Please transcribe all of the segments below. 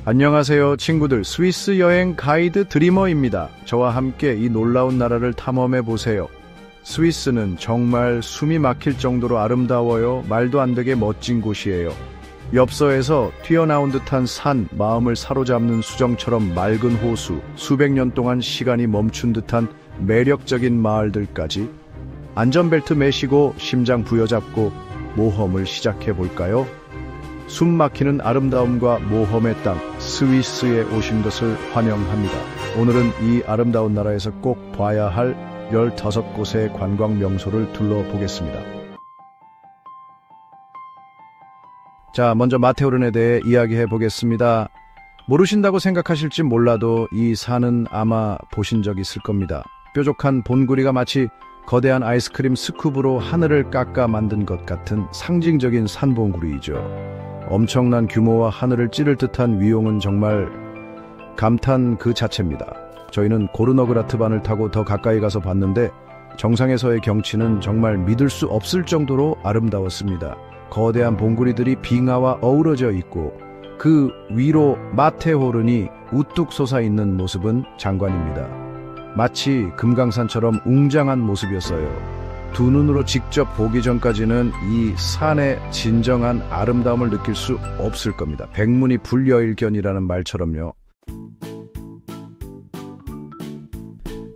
안녕하세요 친구들, 스위스 여행 가이드 드리머입니다. 저와 함께 이 놀라운 나라를 탐험해 보세요. 스위스는 정말 숨이 막힐 정도로 아름다워요. 말도 안 되게 멋진 곳이에요. 엽서에서 튀어나온 듯한 산, 마음을 사로잡는 수정처럼 맑은 호수, 수백 년 동안 시간이 멈춘 듯한 매력적인 마을들까지. 안전벨트 매시고 심장 부여잡고 모험을 시작해 볼까요? 숨 막히는 아름다움과 모험의 땅 스위스에 오신 것을 환영합니다. 오늘은 이 아름다운 나라에서 꼭 봐야 할 15곳의 관광 명소를 둘러보겠습니다. 자, 먼저 마테오른에 대해 이야기해 보겠습니다. 모르신다고 생각하실지 몰라도 이 산은 아마 보신 적 있을 겁니다. 뾰족한 본구리가 마치 거대한 아이스크림 스쿱으로 하늘을 깎아 만든 것 같은 상징적인 산봉구리이죠. 엄청난 규모와 하늘을 찌를 듯한 위용은 정말 감탄 그 자체입니다. 저희는 고르너그라트반을 타고 더 가까이 가서 봤는데 정상에서의 경치는 정말 믿을 수 없을 정도로 아름다웠습니다. 거대한 봉구리들이 빙하와 어우러져 있고 그 위로 마테호른이 우뚝 솟아있는 모습은 장관입니다. 마치 금강산처럼 웅장한 모습이었어요. 두 눈으로 직접 보기 전까지는 이 산의 진정한 아름다움을 느낄 수 없을 겁니다. 백문이 불여일견이라는 말처럼요.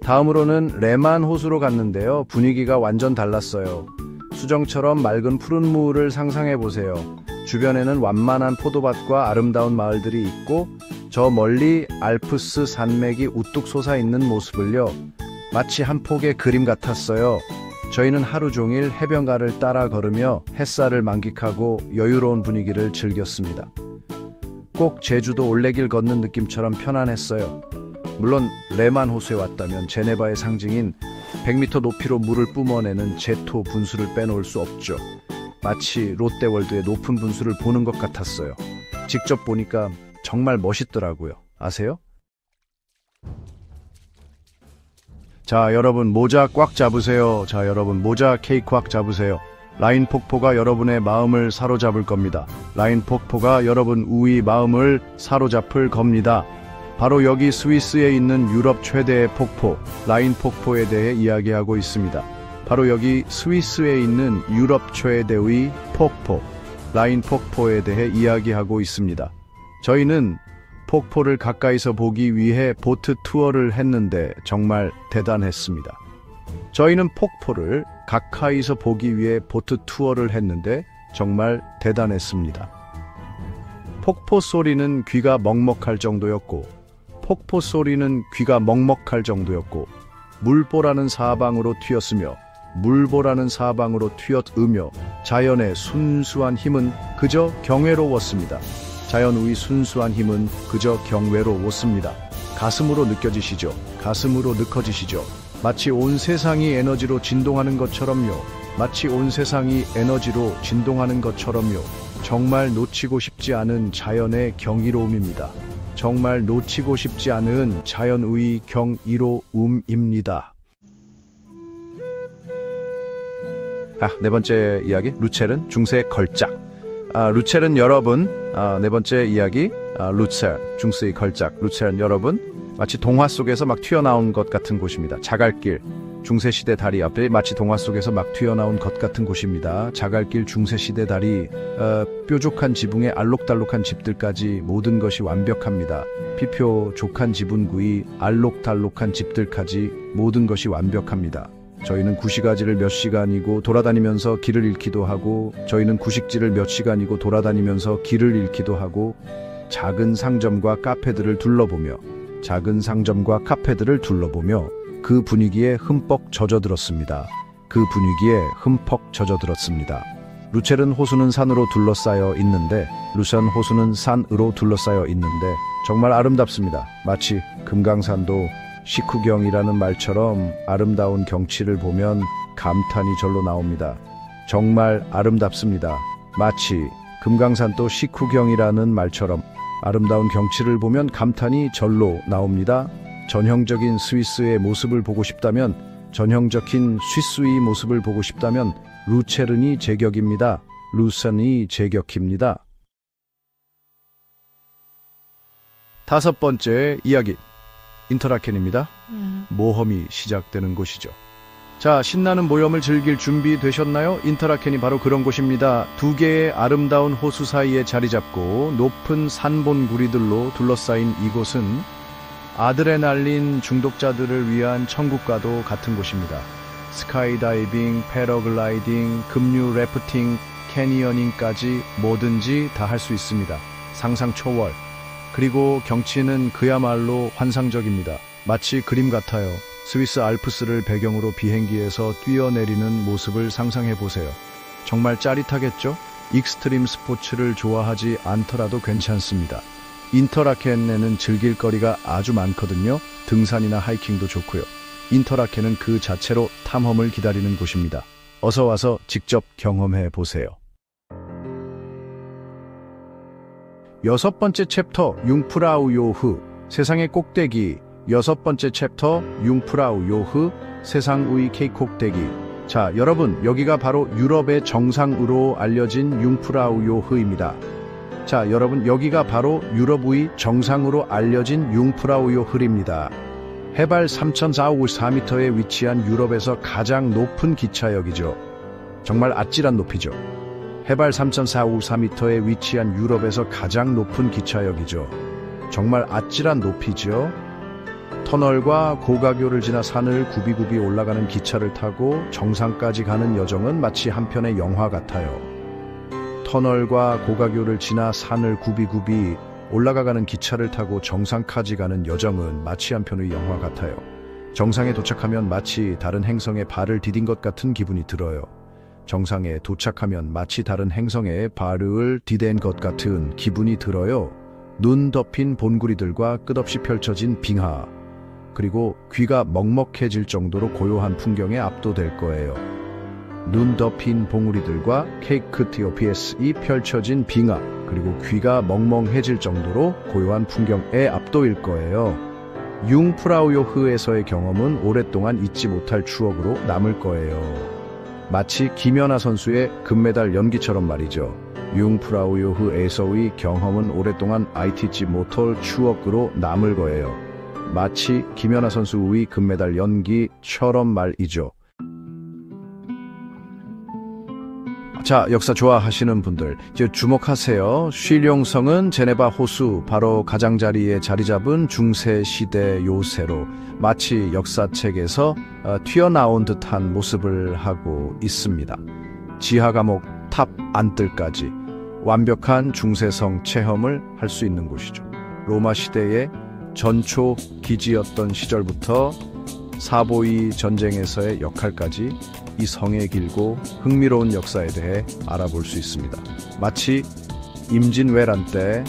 다음으로는 레만 호수로 갔는데요. 분위기가 완전 달랐어요. 수정처럼 맑은 푸른 물을 상상해 보세요. 주변에는 완만한 포도밭과 아름다운 마을들이 있고 저 멀리 알프스 산맥이 우뚝 솟아있는 모습을요. 마치 한 폭의 그림 같았어요. 저희는 하루 종일 해변가를 따라 걸으며 햇살을 만끽하고 여유로운 분위기를 즐겼습니다. 꼭 제주도 올레길 걷는 느낌처럼 편안했어요. 물론 레만 호수에 왔다면 제네바의 상징인 100m 높이로 물을 뿜어내는 제토 분수를 빼놓을 수 없죠. 마치 롯데월드의 높은 분수를 보는 것 같았어요. 직접 보니까 정말 멋있더라고요. 아세요? 자, 여러분 모자 꽉 잡으세요. 자, 여러분 모자 케이크 꽉 잡으세요. 라인 폭포가 여러분의 마음을 사로잡을 겁니다. 라인 폭포가 여러분 우위 마음을 사로잡을 겁니다. 바로 여기 스위스에 있는 유럽 최대의 폭포, 라인 폭포에 대해 이야기하고 있습니다. 바로 여기 스위스에 있는 유럽 최대의 폭포, 라인 폭포에 대해 이야기하고 있습니다. 저희는 폭포를 가까이서 보기 위해 보트 투어를 했는데 정말 대단했습니다. 저희는 폭포를 가까이서 보기 위해 보트 투어를 했는데 정말 대단했습니다. 폭포 소리는 귀가 먹먹할 정도였고, 폭포 소리는 귀가 먹먹할 정도였고, 물보라는 사방으로 튀었으며, 물보라는 사방으로 튀어으며, 자연의 순수한 힘은 그저 경외로웠습니다. 자연의 순수한 힘은 그저 경외로웠습니다. 가슴으로 느껴지시죠? 가슴으로 느껴지시죠? 마치 온 세상이 에너지로 진동하는 것처럼요. 마치 온 세상이 에너지로 진동하는 것처럼요. 정말 놓치고 싶지 않은 자연의 경이로움입니다. 정말 놓치고 싶지 않은 자연의 경이로움입니다. 네 번째 이야기, 루체른 중세 걸작. 루체른 여러분, 네 번째 이야기, 루체른 중세의 걸작. 루체른 여러분, 마치 동화 속에서 막 튀어나온 것 같은 곳입니다. 자갈길, 중세시대 다리 앞에 마치 동화 속에서 막 튀어나온 것 같은 곳입니다. 자갈길, 중세시대 다리, 뾰족한 지붕에 알록달록한 집들까지 모든 것이 완벽합니다. 피표족한 지붕구이, 알록달록한 집들까지 모든 것이 완벽합니다. 저희는 구시가지를 몇 시간이고 돌아다니면서 길을 잃기도 하고, 저희는 구식지를 몇 시간이고 돌아다니면서 길을 잃기도 하고, 작은 상점과 카페들을 둘러보며, 작은 상점과 카페들을 둘러보며 그 분위기에 흠뻑 젖어들었습니다. 그 분위기에 흠뻑 젖어들었습니다. 루체른 호수는 산으로 둘러싸여 있는데, 루체른 호수는 산으로 둘러싸여 있는데 정말 아름답습니다. 마치 금강산도 식후경이라는 말처럼 아름다운 경치를 보면 감탄이 절로 나옵니다. 정말 아름답습니다. 마치 금강산도 식후경이라는 말처럼 아름다운 경치를 보면 감탄이 절로 나옵니다. 전형적인 스위스의 모습을 보고 싶다면, 전형적인 스위스의 모습을 보고 싶다면 루체른이 제격입니다. 루체른이 제격입니다. 다섯 번째 이야기, 인터라켄입니다. 모험이 시작되는 곳이죠. 자, 신나는 모험을 즐길 준비 되셨나요? 인터라켄이 바로 그런 곳입니다. 두 개의 아름다운 호수 사이에 자리 잡고 높은 산본구리들로 둘러싸인 이곳은 아드레날린 중독자들을 위한 천국과도 같은 곳입니다. 스카이다이빙, 패러글라이딩, 급류 래프팅, 캐니어닝까지 뭐든지 다 할 수 있습니다. 상상 초월. 그리고 경치는 그야말로 환상적입니다. 마치 그림 같아요. 스위스 알프스를 배경으로 비행기에서 뛰어내리는 모습을 상상해 보세요. 정말 짜릿하겠죠? 익스트림 스포츠를 좋아하지 않더라도 괜찮습니다. 인터라켄에는 즐길 거리가 아주 많거든요. 등산이나 하이킹도 좋고요. 인터라켄은 그 자체로 탐험을 기다리는 곳입니다. 어서 와서 직접 경험해 보세요. 여섯 번째 챕터, 융프라우요흐, 세상의 꼭대기. 여섯 번째 챕터, 융프라우요흐, 세상의 꼭대기. 자, 여러분, 여기가 바로 유럽의 정상으로 알려진 융프라우요흐입니다. 자, 여러분, 여기가 바로 유럽의 정상으로 알려진 융프라우요흐입니다. 해발 3,454m에 위치한 유럽에서 가장 높은 기차역이죠. 정말 아찔한 높이죠. 해발 3,454m에 위치한 유럽에서 가장 높은 기차역이죠. 정말 아찔한 높이죠. 터널과 고가교를 지나 산을 굽이굽이 올라가는 기차를 타고 정상까지 가는 여정은 마치 한 편의 영화 같아요. 터널과 고가교를 지나 산을 굽이굽이 올라가는 기차를 타고 정상까지 가는 여정은 마치 한 편의 영화 같아요. 정상에 도착하면 마치 다른 행성에 발을 디딘 것 같은 기분이 들어요. 정상에 도착하면 마치 다른 행성에 발을 디댄 것 같은 기분이 들어요. 눈 덮인 본구리들과 끝없이 펼쳐진 빙하, 그리고 귀가 먹먹해질 정도로 고요한 풍경에 압도될 거예요. 눈 덮인 봉우리들과 KTOPS이 펼쳐진 빙하, 그리고 귀가 멍멍해질 정도로 고요한 풍경에 압도일 거예요. 융프라우요흐에서의 경험은 오랫동안 잊지 못할 추억으로 남을 거예요. 마치 김연아 선수의 금메달 연기처럼 말이죠. 융프라우요흐에서의 경험은 오랫동안 잊지 못할 추억으로 남을 거예요. 마치 김연아 선수의 금메달 연기처럼 말이죠. 자, 역사 좋아하시는 분들 이제 주목하세요. 쉴룡성은 제네바 호수 바로 가장자리에 자리 잡은 중세시대 요새로 마치 역사책에서 튀어나온 듯한 모습을 하고 있습니다. 지하감옥 탑 안뜰까지 완벽한 중세성 체험을 할 수 있는 곳이죠. 로마 시대의 전초 기지였던 시절부터 사보이 전쟁에서의 역할까지 이 성의 길고 흥미로운 역사에 대해 알아볼 수 있습니다. 마치 임진왜란 때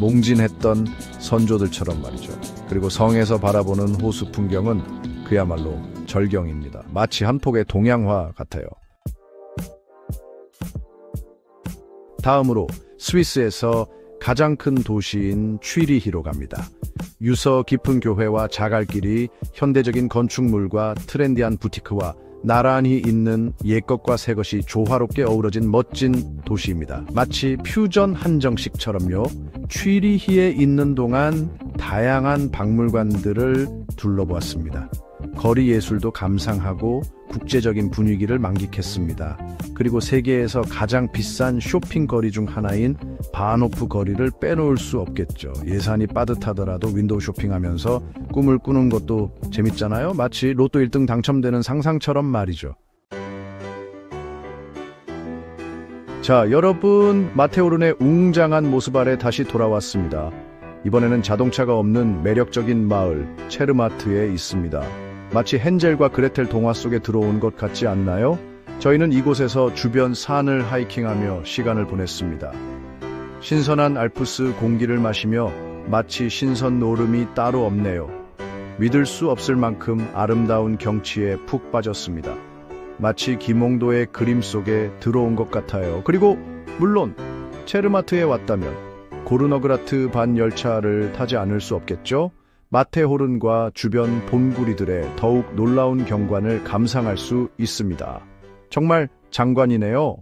몽진했던 선조들처럼 말이죠. 그리고 성에서 바라보는 호수 풍경은 그야말로 절경입니다. 마치 한 폭의 동양화 같아요. 다음으로 스위스에서 가장 큰 도시인 취리히로 갑니다. 유서 깊은 교회와 자갈길이 현대적인 건축물과 트렌디한 부티크와 나란히 있는 옛것과 새것이 조화롭게 어우러진 멋진 도시입니다. 마치 퓨전 한정식처럼요. 취리히에 있는 동안 다양한 박물관들을 둘러보았습니다. 거리 예술도 감상하고 국제적인 분위기를 만끽했습니다. 그리고 세계에서 가장 비싼 쇼핑거리 중 하나인 바노프 거리를 빼놓을 수 없겠죠. 예산이 빠듯하더라도 윈도우 쇼핑하면서 꿈을 꾸는 것도 재밌잖아요. 마치 로또 1등 당첨되는 상상처럼 말이죠. 자, 여러분, 마테오른의 웅장한 모습 아래 다시 돌아왔습니다. 이번에는 자동차가 없는 매력적인 마을 체르마트에 있습니다. 마치 헨젤과 그레텔 동화 속에 들어온 것 같지 않나요? 저희는 이곳에서 주변 산을 하이킹하며 시간을 보냈습니다. 신선한 알프스 공기를 마시며 마치 신선 노름이 따로 없네요. 믿을 수 없을 만큼 아름다운 경치에 푹 빠졌습니다. 마치 김홍도의 그림 속에 들어온 것 같아요. 그리고 물론 체르마트에 왔다면 고르너그라트 반 열차를 타지 않을 수 없겠죠? 마테호른과 주변 본구리들의 더욱 놀라운 경관을 감상할 수 있습니다. 정말 장관이네요.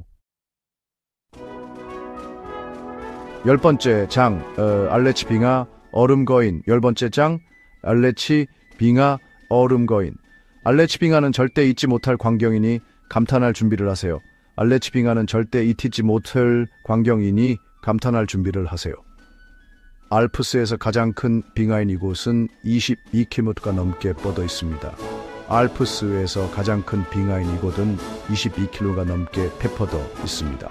열 번째 장, 알레츠빙하 얼음 거인. 10번째 장 알레치 빙하 얼음 거인. 알레치 빙하는 절대 잊지 못할 광경이니 감탄할 준비를 하세요. 알레치 빙하는 절대 잊지 못할 광경이니 감탄할 준비를 하세요. 알프스에서 가장 큰 빙하인 이곳은 22km가 넘게 뻗어 있습니다. 알프스에서 가장 큰 빙하인 이곳은 22km가 넘게 펴뻗어 있습니다.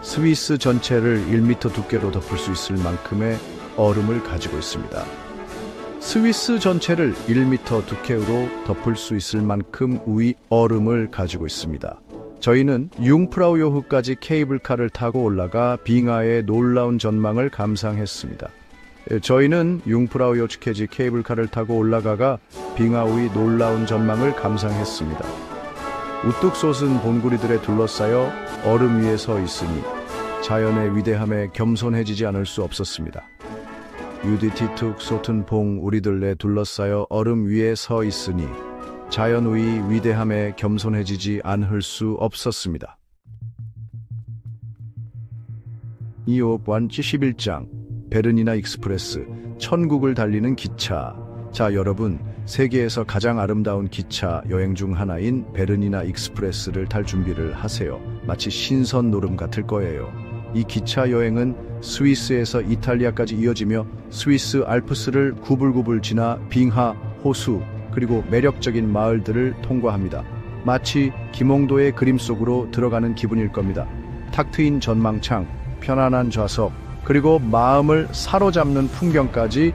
스위스 전체를 1m 두께로 덮을 수 있을 만큼의 얼음을 가지고 있습니다. 스위스 전체를 1m 두께로 덮을 수 있을 만큼의 얼음을 가지고 있습니다. 저희는 융프라우요흐까지 케이블카를 타고 올라가 빙하의 놀라운 전망을 감상했습니다. 저희는 융프라우요흐까지 케이블카를 타고 올라가가 빙하의 놀라운 전망을 감상했습니다. 우뚝 솟은 봉구리들에 둘러싸여 얼음 위에 서 있으니 자연의 위대함에 겸손해지지 않을 수 없었습니다. 유디티툭 솟은 봉우리들에 둘러싸여 얼음 위에 서 있으니 자연의 위대함에 겸손해지지 않을 수 없었습니다. 이어관 71장 베르니나 익스프레스 천국을 달리는 기차. 자, 여러분, 세계에서 가장 아름다운 기차 여행 중 하나인 베르니나 익스프레스를 탈 준비를 하세요. 마치 신선 노름 같을 거예요. 이 기차 여행은 스위스에서 이탈리아까지 이어지며 스위스 알프스를 구불구불 지나 빙하, 호수, 그리고 매력적인 마을들을 통과합니다. 마치 김홍도의 그림 속으로 들어가는 기분일 겁니다. 탁 트인 전망창, 편안한 좌석, 그리고 마음을 사로잡는 풍경까지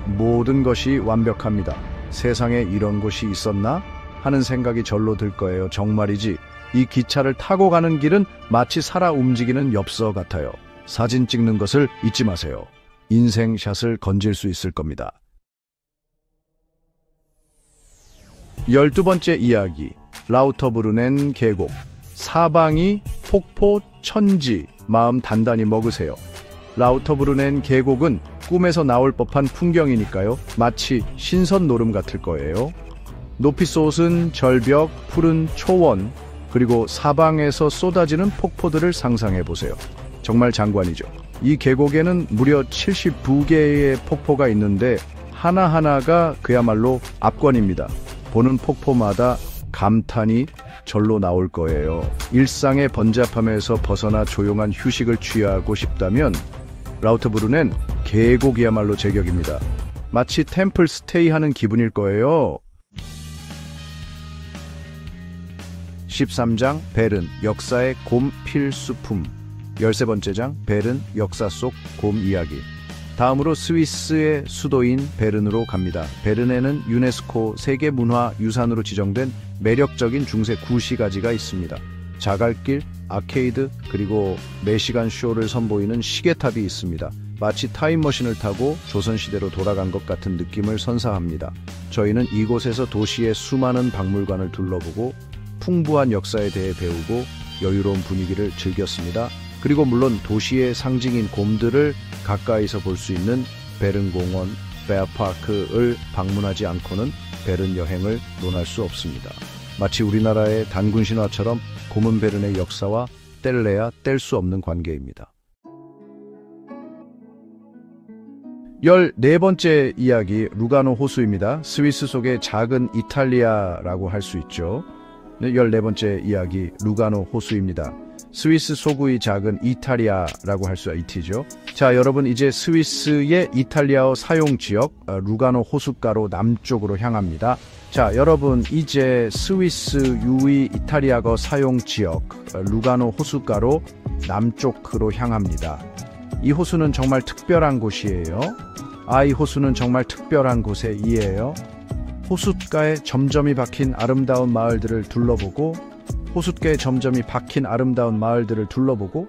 모든 것이 완벽합니다. 세상에 이런 곳이 있었나? 하는 생각이 절로 들 거예요. 정말이지. 이 기차를 타고 가는 길은 마치 살아 움직이는 엽서 같아요. 사진 찍는 것을 잊지 마세요. 인생샷을 건질 수 있을 겁니다. 12번째 이야기, 라우터브르넨 계곡. 사방이 폭포 천지, 마음 단단히 먹으세요. 라우터브르넨 계곡은 꿈에서 나올 법한 풍경이니까요. 마치 신선 노름 같을 거예요. 높이 솟은 절벽, 푸른 초원, 그리고 사방에서 쏟아지는 폭포들을 상상해보세요. 정말 장관이죠. 이 계곡에는 무려 72개의 폭포가 있는데 하나하나가 그야말로 압권입니다. 보는 폭포마다 감탄이 절로 나올 거예요. 일상의 번잡함에서 벗어나 조용한 휴식을 취하고 싶다면 라우터브르넨 계곡이야말로 제격입니다. 마치 템플 스테이하는 기분일 거예요. 13장 베른 역사의 곰 필수품. 13번째 장 베른 역사 속 곰 이야기. 다음으로 스위스의 수도인 베른으로 갑니다. 베른에는 유네스코 세계문화유산으로 지정된 매력적인 중세 구시가지가 있습니다. 자갈길, 아케이드, 그리고 매시간 쇼를 선보이는 시계탑이 있습니다. 마치 타임머신을 타고 조선시대로 돌아간 것 같은 느낌을 선사합니다. 저희는 이곳에서 도시의 수많은 박물관을 둘러보고 풍부한 역사에 대해 배우고 여유로운 분위기를 즐겼습니다. 그리고 물론 도시의 상징인 곰들을 가까이서 볼 수 있는 베른공원, 베어파크를 방문하지 않고는 베른 여행을 논할 수 없습니다. 마치 우리나라의 단군 신화처럼 곰은 베른의 역사와 뗄래야 뗄 수 없는 관계입니다. 14번째 이야기, 루가노 호수입니다. 스위스 속의 작은 이탈리아라고 할 수 있죠. 14번째 이야기, 루가노 호수입니다. 스위스 소구의 작은 이탈리아라고 할 수 있죠. 자, 여러분, 이제 스위스의 이탈리아어 사용지역 루가노 호숫가로 남쪽으로 향합니다. 자, 여러분, 이제 스위스 유의 이탈리아어 사용지역 루가노 호숫가로 남쪽으로 향합니다. 이 호수는 정말 특별한 곳이에요. 이 호수는 정말 특별한 곳이에요. 호숫가에 점점이 박힌 아름다운 마을들을 둘러보고 호숫가에 점점이 박힌 아름다운 마을들을 둘러보고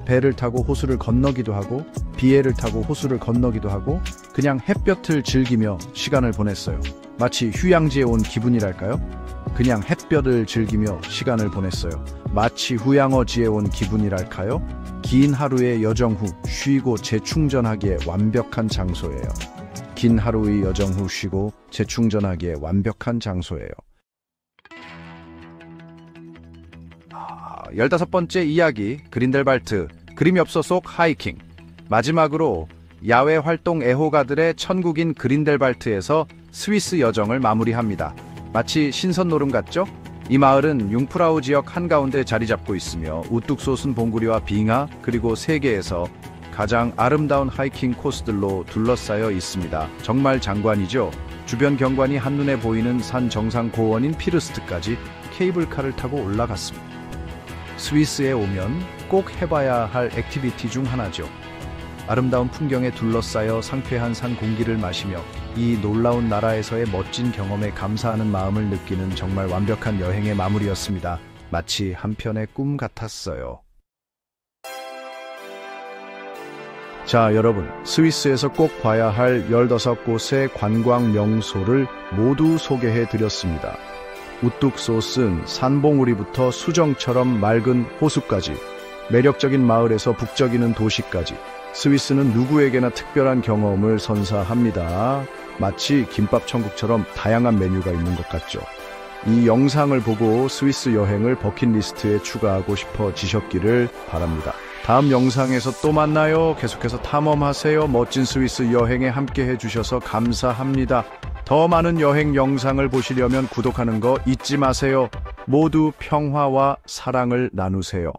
배를 타고 호수를 건너기도 하고 비애를 타고 호수를 건너기도 하고 그냥 햇볕을 즐기며 시간을 보냈어요. 마치 휴양지에 온 기분이랄까요? 그냥 햇볕을 즐기며 시간을 보냈어요. 마치 휴양어지에 온 기분이랄까요? 긴 하루의 여정 후 쉬고 재충전하기에 완벽한 장소예요. 긴 하루의 여정 후 쉬고 재충전하기에 완벽한 장소예요. 15번째 이야기, 그린델발트, 그림엽서 속 하이킹. 마지막으로 야외 활동 애호가들의 천국인 그린델발트에서 스위스 여정을 마무리합니다. 마치 신선 노름 같죠? 이 마을은 융프라우 지역 한가운데 자리 잡고 있으며 우뚝 솟은 봉구리와 빙하 그리고 세계에서 가장 아름다운 하이킹 코스들로 둘러싸여 있습니다. 정말 장관이죠. 주변 경관이 한눈에 보이는 산 정상 고원인 피르스트까지 케이블카를 타고 올라갔습니다. 스위스에 오면 꼭 해봐야 할 액티비티 중 하나죠. 아름다운 풍경에 둘러싸여 상쾌한 산 공기를 마시며 이 놀라운 나라에서의 멋진 경험에 감사하는 마음을 느끼는 정말 완벽한 여행의 마무리였습니다. 마치 한편의 꿈 같았어요. 자, 여러분, 스위스에서 꼭 봐야 할 15곳의 관광 명소를 모두 소개해 드렸습니다. 우뚝 솟은 산봉우리부터 수정처럼 맑은 호수까지, 매력적인 마을에서 북적이는 도시까지, 스위스는 누구에게나 특별한 경험을 선사합니다. 마치 김밥 천국처럼 다양한 메뉴가 있는 것 같죠. 이 영상을 보고 스위스 여행을 버킷리스트에 추가하고 싶어지셨기를 바랍니다. 다음 영상에서 또 만나요. 계속해서 탐험하세요. 멋진 스위스 여행에 함께 해주셔서 감사합니다. 더 많은 여행 영상을 보시려면 구독하는 거 잊지 마세요. 모두 평화와 사랑을 나누세요.